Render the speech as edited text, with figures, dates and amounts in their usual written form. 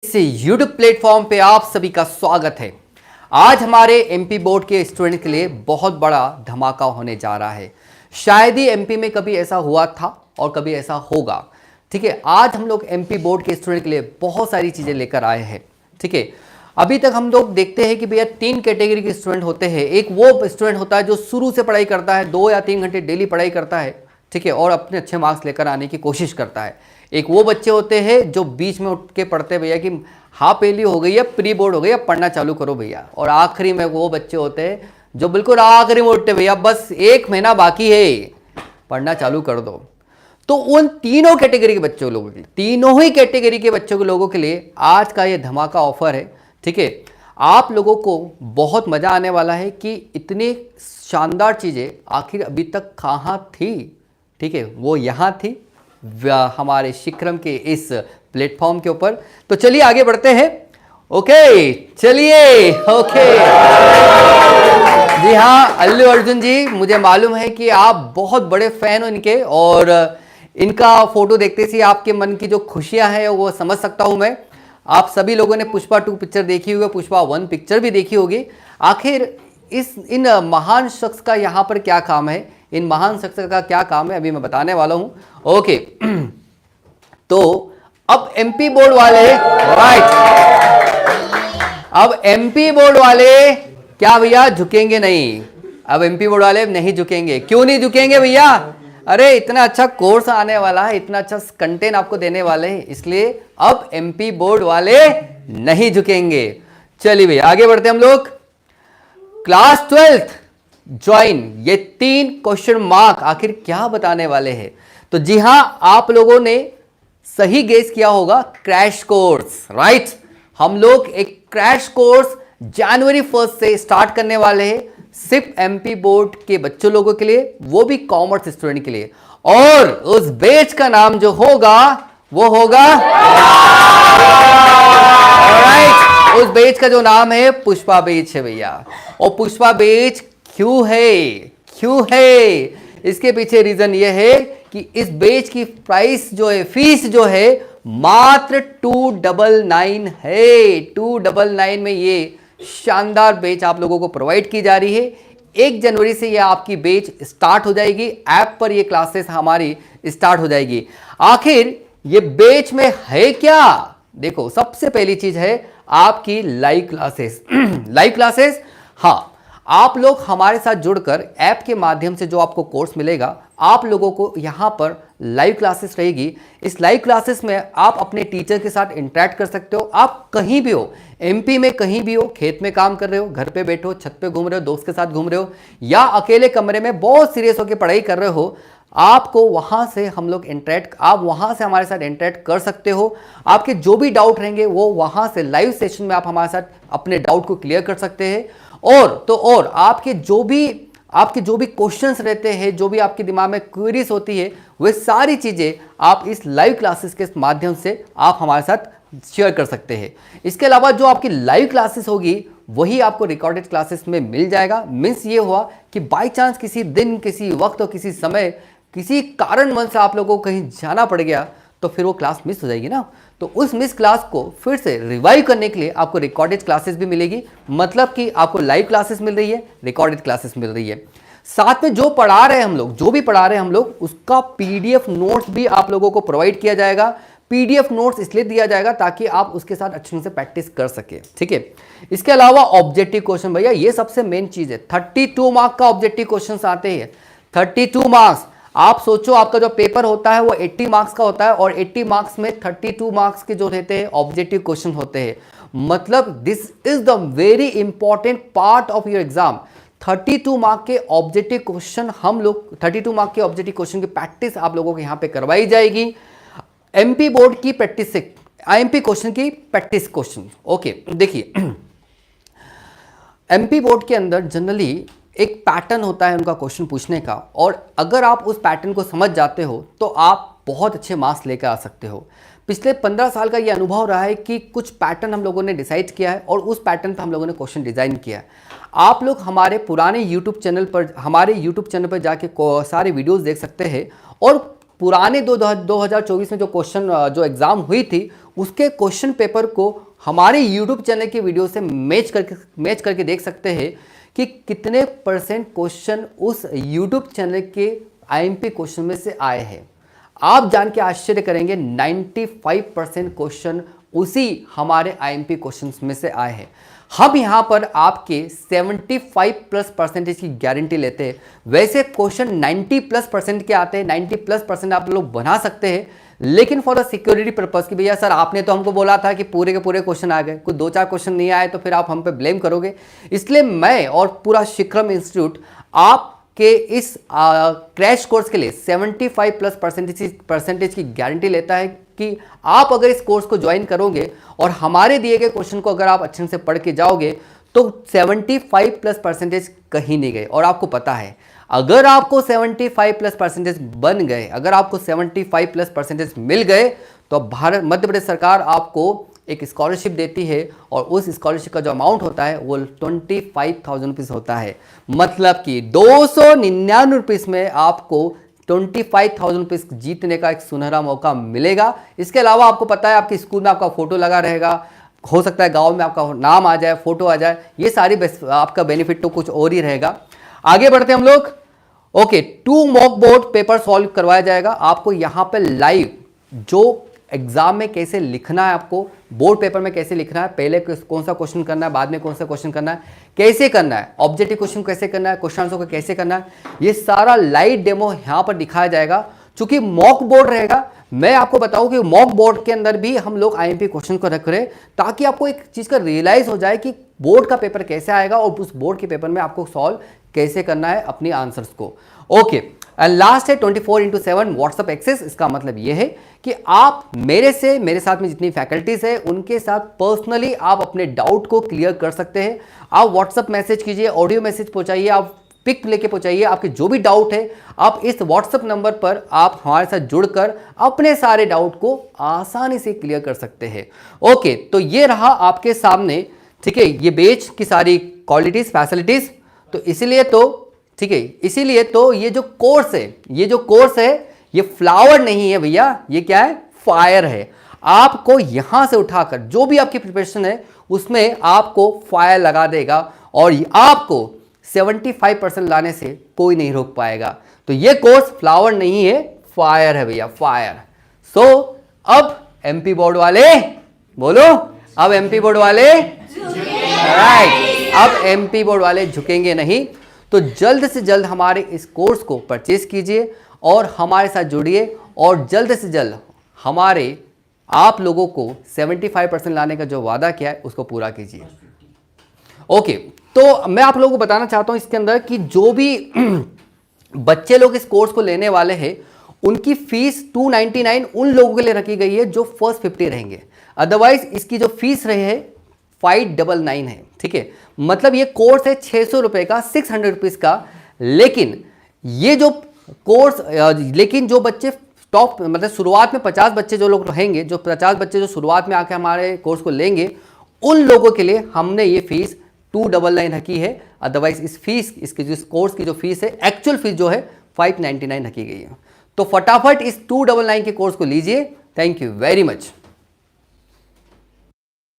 इस YouTube platform पे आप सभी का स्वागत है। आज हमारे एमपी बोर्ड के स्टूडेंट के लिए बहुत बड़ा धमाका होने जा रहा है। शायद ही एमपी में कभी ऐसा हुआ था और कभी ऐसा होगा। ठीक है, आज हम लोग एमपी बोर्ड के स्टूडेंट के लिए बहुत सारी चीज़ें लेकर आए हैं। ठीक है, अभी तक हम लोग देखते हैं कि भैया 3 कैटेगरी के स्टूडेंट होते हैं। एक वो स्टूडेंट होता है जो शुरू से पढ़ाई करता है, 2 या 3 घंटे डेली पढ़ाई करता है, ठीक है, और अपने अच्छे मार्क्स लेकर आने की कोशिश करता है। एक वो बच्चे होते हैं जो बीच में उठ के पढ़ते हैं भैया कि हाँ पहली हो गई है, प्री बोर्ड हो गई है, पढ़ना चालू करो भैया। और आखिरी में वो बच्चे होते हैं जो बिल्कुल आखिरी में उठते भैया बस 1 महीना बाकी है, पढ़ना चालू कर दो। तो उन तीनों कैटेगरी के बच्चों लोगों के, तीनों ही कैटेगरी के बच्चों के लोगों के लिए आज का ये धमाका ऑफर है। ठीक है, आप लोगों को बहुत मज़ा आने वाला है कि इतनी शानदार चीज़ें आखिर अभी तक कहाँ थी। ठीक है, वो यहाँ थी हमारे शिक्रम के इस प्लेटफॉर्म के ऊपर। तो चलिए आगे बढ़ते हैं। ओके चलिए। ओके जी हाँ, अल्लू अर्जुन जी, मुझे मालूम है कि आप बहुत बड़े फैन हो इनके, और इनका फोटो देखते ही आपके मन की जो खुशियां हैं वो समझ सकता हूं मैं। आप सभी लोगों ने पुष्पा 2 पिक्चर देखी होगी, पुष्पा 1 पिक्चर भी देखी होगी। आखिर इन महान शख्स का यहाँ पर क्या काम है, इन महान शख्स का क्या काम है, अभी मैं बताने वाला हूँ। ओके तो अब एमपी बोर्ड वाले, राइट, अब एमपी बोर्ड वाले क्या भैया झुकेंगे नहीं। अब एमपी बोर्ड वाले नहीं झुकेंगे। क्यों नहीं झुकेंगे भैया? अरे इतना अच्छा कोर्स आने वाला है, इतना अच्छा कंटेंट आपको देने वाले हैं, इसलिए अब एमपी बोर्ड वाले नहीं झुकेंगे। चलिए भैया आगे बढ़ते हम लोग। क्लास 12th ज्वाइन, ये 3 क्वेश्चन मार्क आखिर क्या बताने वाले हैं? तो जी हां, आप लोगों ने सही गेस किया होगा, क्रैश कोर्स, राइट। हम लोग एक क्रैश कोर्स जनवरी 1 से स्टार्ट करने वाले हैं, सिर्फ एमपी बोर्ड के बच्चों लोगों के लिए, वो भी कॉमर्स स्टूडेंट के लिए। और उस बैच का नाम जो होगा वो होगा, राइट, उस बैच का जो नाम है पुष्पा बैच है भैया। और पुष्पा बैच क्यों है, इसके पीछे रीजन ये है कि इस बैच की प्राइस जो है, फीस जो है मात्र 299 है। 299 में ये शानदार बैच आप लोगों को प्रोवाइड की जा रही है। 1 जनवरी से ये आपकी बैच स्टार्ट हो जाएगी, ऐप पर ये क्लासेस हमारी स्टार्ट हो जाएगी। आखिर ये बैच में है क्या? देखो, सबसे पहली चीज है आपकी लाइव क्लासेस। लाइव क्लासेस, हाँ, आप लोग हमारे साथ जुड़कर ऐप के माध्यम से जो आपको कोर्स मिलेगा, आप लोगों को यहाँ पर लाइव क्लासेस रहेगी। इस लाइव क्लासेस में आप अपने टीचर के साथ इंटरेक्ट कर सकते हो। आप कहीं भी हो, एमपी में कहीं भी हो, खेत में काम कर रहे हो, घर पे बैठो, छत पे घूम रहे हो, दोस्त के साथ घूम रहे हो, या अकेले कमरे में बहुत सीरियस होकर पढ़ाई कर रहे हो, आपको वहाँ से हम लोग आप वहाँ से हमारे साथ इंटरेक्ट कर सकते हो। आपके जो भी डाउट रहेंगे वो वहाँ से लाइव सेशन में आप हमारे साथ अपने डाउट को क्लियर कर सकते हैं। और आपके जो भी क्वेश्चंस रहते हैं, जो भी आपके दिमाग में क्वेरीज होती है, वे सारी चीज़ें आप इस लाइव क्लासेस के माध्यम से आप हमारे साथ शेयर कर सकते हैं। इसके अलावा जो आपकी लाइव क्लासेस होगी वही आपको रिकॉर्डेड क्लासेस में मिल जाएगा। मीन्स ये हुआ कि बाय चांस किसी दिन, किसी वक्त और किसी समय, किसी कारणवश आप लोगों को कहीं जाना पड़ गया तो फिर वो क्लास मिस हो जाएगी ना। तो उस मिस क्लास को फिर से रिवाइव करने के लिए आपको रिकॉर्डेड क्लासेस भी मिलेगी। मतलब कि आपको लाइव क्लासेस मिल रही है, रिकॉर्डेड क्लासेस मिल रही है। साथ में जो पढ़ा रहे हैं हम लोग, जो भी पढ़ा रहे हैं हम लोग, उसका पीडीएफ नोट्स भी आप लोगों को प्रोवाइड किया जाएगा। पीडीएफ नोट्स इसलिए दिया जाएगा ताकि आप उसके साथ अच्छे से प्रैक्टिस कर सके। ठीक है, इसके अलावा ऑब्जेक्टिव क्वेश्चन, भैया ये सबसे मेन चीज है। 32 मार्क का ऑब्जेक्टिव क्वेश्चन आते हैं। 32 मार्क्स, आप सोचो आपका जो पेपर होता है वो 80 मार्क्स का होता है, और 80 मार्क्स में 32 मार्क्स के जो रहते हैं ऑब्जेक्टिव क्वेश्चन होते हैं। मतलब this is the very important part of your exam. 32 mark के ऑब्जेक्टिव क्वेश्चन हम लोग, 32 मार्क के ऑब्जेक्टिव क्वेश्चन की प्रैक्टिस आप लोगों को यहाँ पे करवाई जाएगी। एमपी बोर्ड की प्रैक्टिस से, आईएमपी क्वेश्चन की प्रैक्टिस क्वेश्चन। ओके देखिए, एमपी बोर्ड के अंदर जनरली एक पैटर्न होता है उनका क्वेश्चन पूछने का, और अगर आप उस पैटर्न को समझ जाते हो तो आप बहुत अच्छे मार्क्स लेकर आ सकते हो। पिछले 15 साल का ये अनुभव रहा है कि कुछ पैटर्न हम लोगों ने डिसाइड किया है और उस पैटर्न पर हम लोगों ने क्वेश्चन डिज़ाइन किया है। आप लोग हमारे पुराने यूट्यूब चैनल पर जाके सारे वीडियोस देख सकते हैं, और पुराने 2024 में जो क्वेश्चन जो एग्ज़ाम हुई थी उसके क्वेश्चन पेपर को हमारे YouTube चैनल की वीडियो से मैच करके देख सकते हैं कि कितने परसेंट क्वेश्चन उस YouTube चैनल के IMP क्वेश्चन में से आए हैं। आप जान के आश्चर्य करेंगे 95% क्वेश्चन उसी हमारे IMP क्वेश्चन में से आए हैं। हम यहाँ पर आपके 75+ % की गारंटी लेते हैं। वैसे क्वेश्चन 90+ % के आते हैं, 90+ % आप लोग बना सकते हैं, लेकिन फॉर द सिक्योरिटी पर्पस कि भैया सर आपने तो हमको बोला था कि पूरे के पूरे क्वेश्चन आ गए, कुछ 2-4 क्वेश्चन नहीं आए तो फिर आप हम पे ब्लेम करोगे। इसलिए मैं और पूरा शिक्रम इंस्टीट्यूट आपके इस क्रैश कोर्स के लिए 75+ % की गारंटी लेता है कि आप अगर इस कोर्स को ज्वाइन करोगे और हमारे दिए गए क्वेश्चन को अगर आप अच्छे से पढ़ के जाओगे तो 75+ % कहीं नहीं गए। और आपको पता है अगर आपको 75+ % बन गए, अगर आपको 75+ % मिल गए तो मध्य प्रदेश सरकार आपको एक स्कॉलरशिप देती है और उस स्कॉलरशिप का जो अमाउंट होता है वो 25,000 रुपीज़ होता है। मतलब कि 299 रुपीज़ में आपको 25,000 रुपीज़ जीतने का एक सुनहरा मौका मिलेगा। इसके अलावा आपको पता है आपके स्कूल में आपका फोटो लगा रहेगा, हो सकता है गांव में आपका नाम आ जाए, फोटो आ जाए, ये सारी आपका बेनिफिट तो कुछ और ही रहेगा। आगे बढ़ते हैं हम लोग। Okay, 2 mock board paper solve करवाया जाएगा। आपको यहाँ पे लाइव जो एग्जाम में कैसे लिखना है, आपको बोर्ड पेपर में कैसे लिखना है, पहले कौन सा क्वेश्चन करना है, बाद में कौन सा क्वेश्चन करना है, कैसे करना है, ऑब्जेक्टिव क्वेश्चन कैसे करना है, क्वेश्चन आंसर को कैसे करना है, ये सारा लाइव डेमो यहाँ पर दिखाया जाएगा। चूंकि मॉक बोर्ड रहेगा, मैं आपको बताऊं कि मॉक बोर्ड के अंदर भी हम लोग IMP क्वेश्चन को रख रहे हैं ताकि आपको एक चीज का रियलाइज हो जाए कि बोर्ड का पेपर कैसे आएगा और उस बोर्ड के पेपर में आपको सॉल्व कैसे करना है अपनी आंसर्स को। ओके, एंड लास्ट है 24/7 व्हाट्सएप एक्सेस। इसका मतलब यह है कि आप मेरे साथ में जितनी फैकल्टीज है उनके साथ पर्सनली आप अपने डाउट को क्लियर कर सकते हैं। आप व्हाट्सएप मैसेज कीजिए, ऑडियो मैसेज पहुंचाइए, आप पिक लेके पहुंचाइए, आपके जो भी डाउट है आप इस व्हाट्सएप नंबर पर आप हमारे साथ जुड़कर अपने सारे डाउट को आसानी से क्लियर कर सकते हैं। ओके, तो ये रहा आपके सामने, ठीक है, ये बेच की सारी क्वालिटीज फैसिलिटीज। तो इसीलिए तो ठीक है, इसीलिए तो ये जो कोर्स है ये फ्लावर नहीं है भैया, ये क्या है, फायर है। आपको यहां से उठाकर जो भी आपकी प्रिपरेशन है उसमें आपको फायर लगा देगा और आपको 75% लाने से कोई नहीं रोक पाएगा। तो ये कोर्स फ्लावर नहीं है, फायर है भैया, फायर। सो अब MP बोर्ड वाले बोलो, अब MP बोर्ड वाले राइट, अब MP बोर्ड वाले झुकेंगे नहीं। तो जल्द से जल्द हमारे इस कोर्स को परचेज कीजिए और हमारे साथ जुड़िए और जल्द से जल्द हमारे आप लोगों को 75% लाने का जो वादा किया है उसको पूरा कीजिए। ओके, तो मैं आप लोगों को बताना चाहता हूं इसके अंदर कि जो भी बच्चे लोग इस कोर्स को लेने वाले हैं उनकी फीस 299 उन लोगों के लिए रखी गई है जो फर्स्ट 50 रहेंगे। अदरवाइज इसकी जो फीस रही है 599 है, ठीक है। मतलब ये कोर्स है 600 रुपए का, 600 रुपीज का। लेकिन ये जो कोर्स लेकिन जो बच्चे टॉप मतलब शुरुआत में 50 बच्चे जो लोग रहेंगे, जो 50 बच्चे जो शुरुआत में आके हमारे कोर्स को लेंगे, उन लोगों के लिए हमने ये फीस 299 रखी है। अदरवाइज इस फीस इसके जो कोर्स की जो फीस है, एक्चुअल फीस जो है 599 रखी गई है। तो फटाफट इस 299 के कोर्स को लीजिए। Thank you very much.